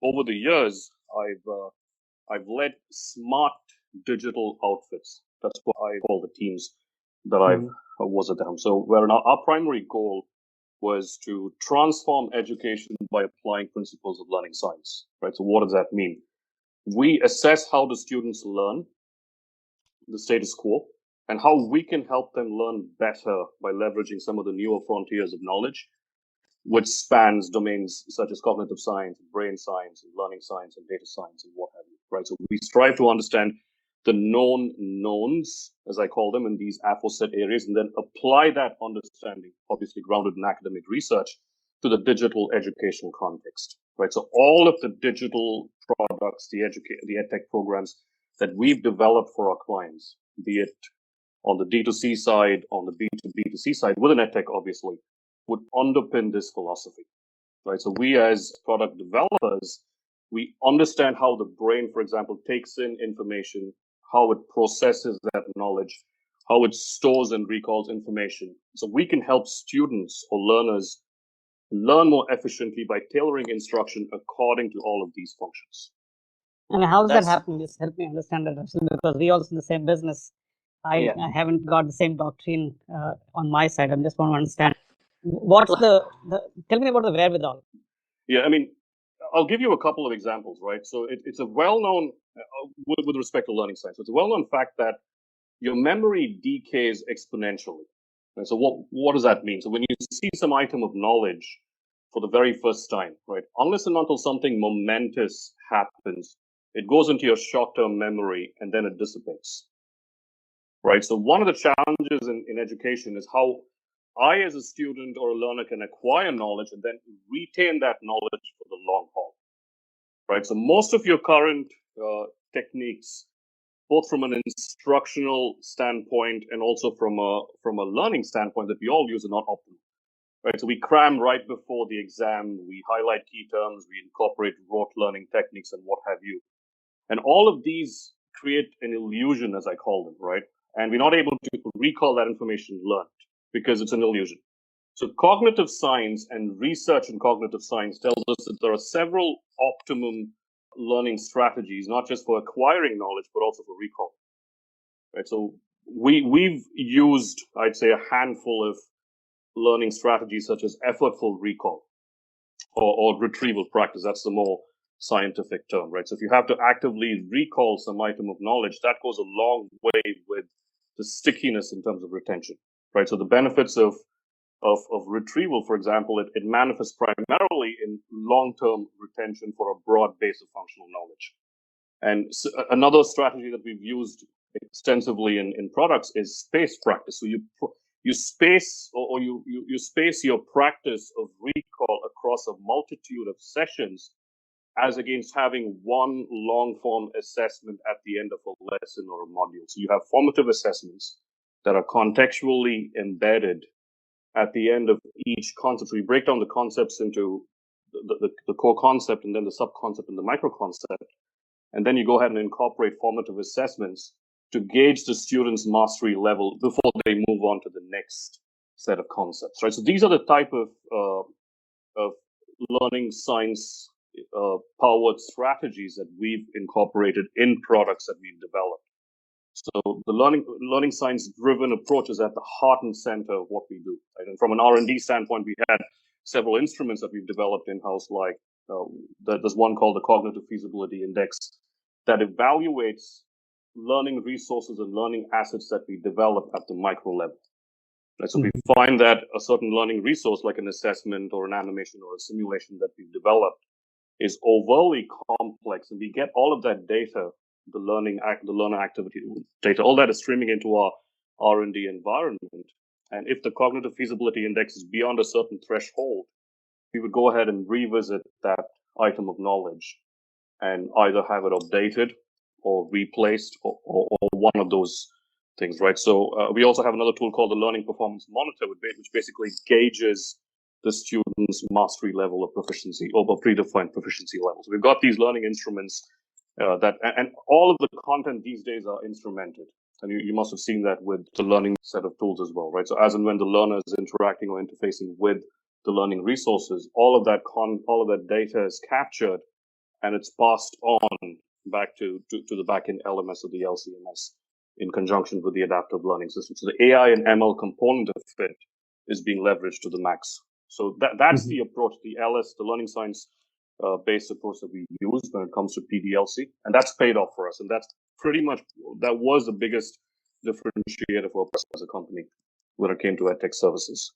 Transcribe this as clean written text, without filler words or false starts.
over the years, I've led smart digital outfits. That's what I call the teams that I was at them. So where our primary goal was to transform education by applying principles of learning science, right? So what does that mean? We assess how the students learn, the status quo, and how we can help them learn better by leveraging some of the newer frontiers of knowledge, which spans domains such as cognitive science, brain science, and learning science, and data science, and what have you, right? So we strive to understand the known knowns, as I call them, in these aforesaid areas, and then apply that understanding, obviously grounded in academic research, to the digital educational context, right? So all of the digital products, the EdTech programs that we've developed for our clients, be it on the D2C side, on the B2B2C side, with an EdTech, obviously, would underpin this philosophy, right? So we as product developers, we understand how the brain, for example, takes in information, how it processes that knowledge, how it stores and recalls information. So we can help students or learners learn more efficiently by tailoring instruction according to all of these functions. And how does that happen? Just help me understand that, because we also in the same business. I haven't got the same doctrine on my side. I just want to understand what's tell me about the wherewithal. Yeah, I mean, I'll give you a couple of examples, right? So it's a well-known, with respect to learning science, it's a well-known fact that your memory decays exponentially. And so what does that mean? So when you see some item of knowledge for the very first time, right, unless and until something momentous happens, it goes into your short-term memory and then it dissipates, right? So one of the challenges in education is how I, as a student or a learner, can acquire knowledge and then retain that knowledge for the long haul, right? So most of your current techniques, both from an instructional standpoint and also from a learning standpoint that we all use, are not optimal, right? So we cram right before the exam, we highlight key terms, we incorporate rote learning techniques and what have you. And all of these create an illusion, as I call them, right? And we're not able to recall that information learned because it's an illusion. So cognitive science and research in cognitive science tells us that there are several optimum learning strategies, not just for acquiring knowledge, but also for recall. Right? So we've used, I'd say, a handful of learning strategies such as effortful recall or retrieval practice. That's the more scientific term, right? So if you have to actively recall some item of knowledge, that goes a long way with the stickiness in terms of retention, right? So the benefits of retrieval, for example, it manifests primarily in long-term retention for a broad base of functional knowledge. And so another strategy that we've used extensively in products is space practice. So you space or you space your practice of recall across a multitude of sessions, as against having one long-form assessment at the end of a lesson or a module. So you have formative assessments that are contextually embedded at the end of each concept. So we break down the concepts into the core concept and then the sub-concept and the micro-concept. And then you go ahead and incorporate formative assessments to gauge the student's mastery level before they move on to the next set of concepts, right? So these are the type of learning science powered strategies that we've incorporated in products that we've developed. So the learning science driven approach is at the heart and center of what we do. Right? And from an R&D standpoint, we had several instruments that we've developed in-house, like there's one called the Cognitive Feasibility Index that evaluates learning resources and learning assets that we develop at the micro level. Right? So we find that a certain learning resource, like an assessment or an animation or a simulation that we've developed, is overly complex, and we get all of that data, the learner activity data, all that is streaming into our R&D environment. And if the cognitive feasibility index is beyond a certain threshold, we would go ahead and revisit that item of knowledge and either have it updated or replaced or one of those things, right? So we also have another tool called the Learning Performance Monitor, which basically gauges the student's mastery level of proficiency or predefined proficiency levels. So we've got these learning instruments and all of the content these days are instrumented. And you must have seen that with the learning set of tools as well, right? So as and when the learner is interacting or interfacing with the learning resources, all of that data is captured and it's passed on back to the backend LMS or the LCMS in conjunction with the adaptive learning system. So the AI and ML component of it is being leveraged to the max. So that's the approach, the LS, the learning science based approach that we use when it comes to PDLC, and that's paid off for us. And that's pretty much, that was the biggest differentiator for us as a company when it came to EdTech services.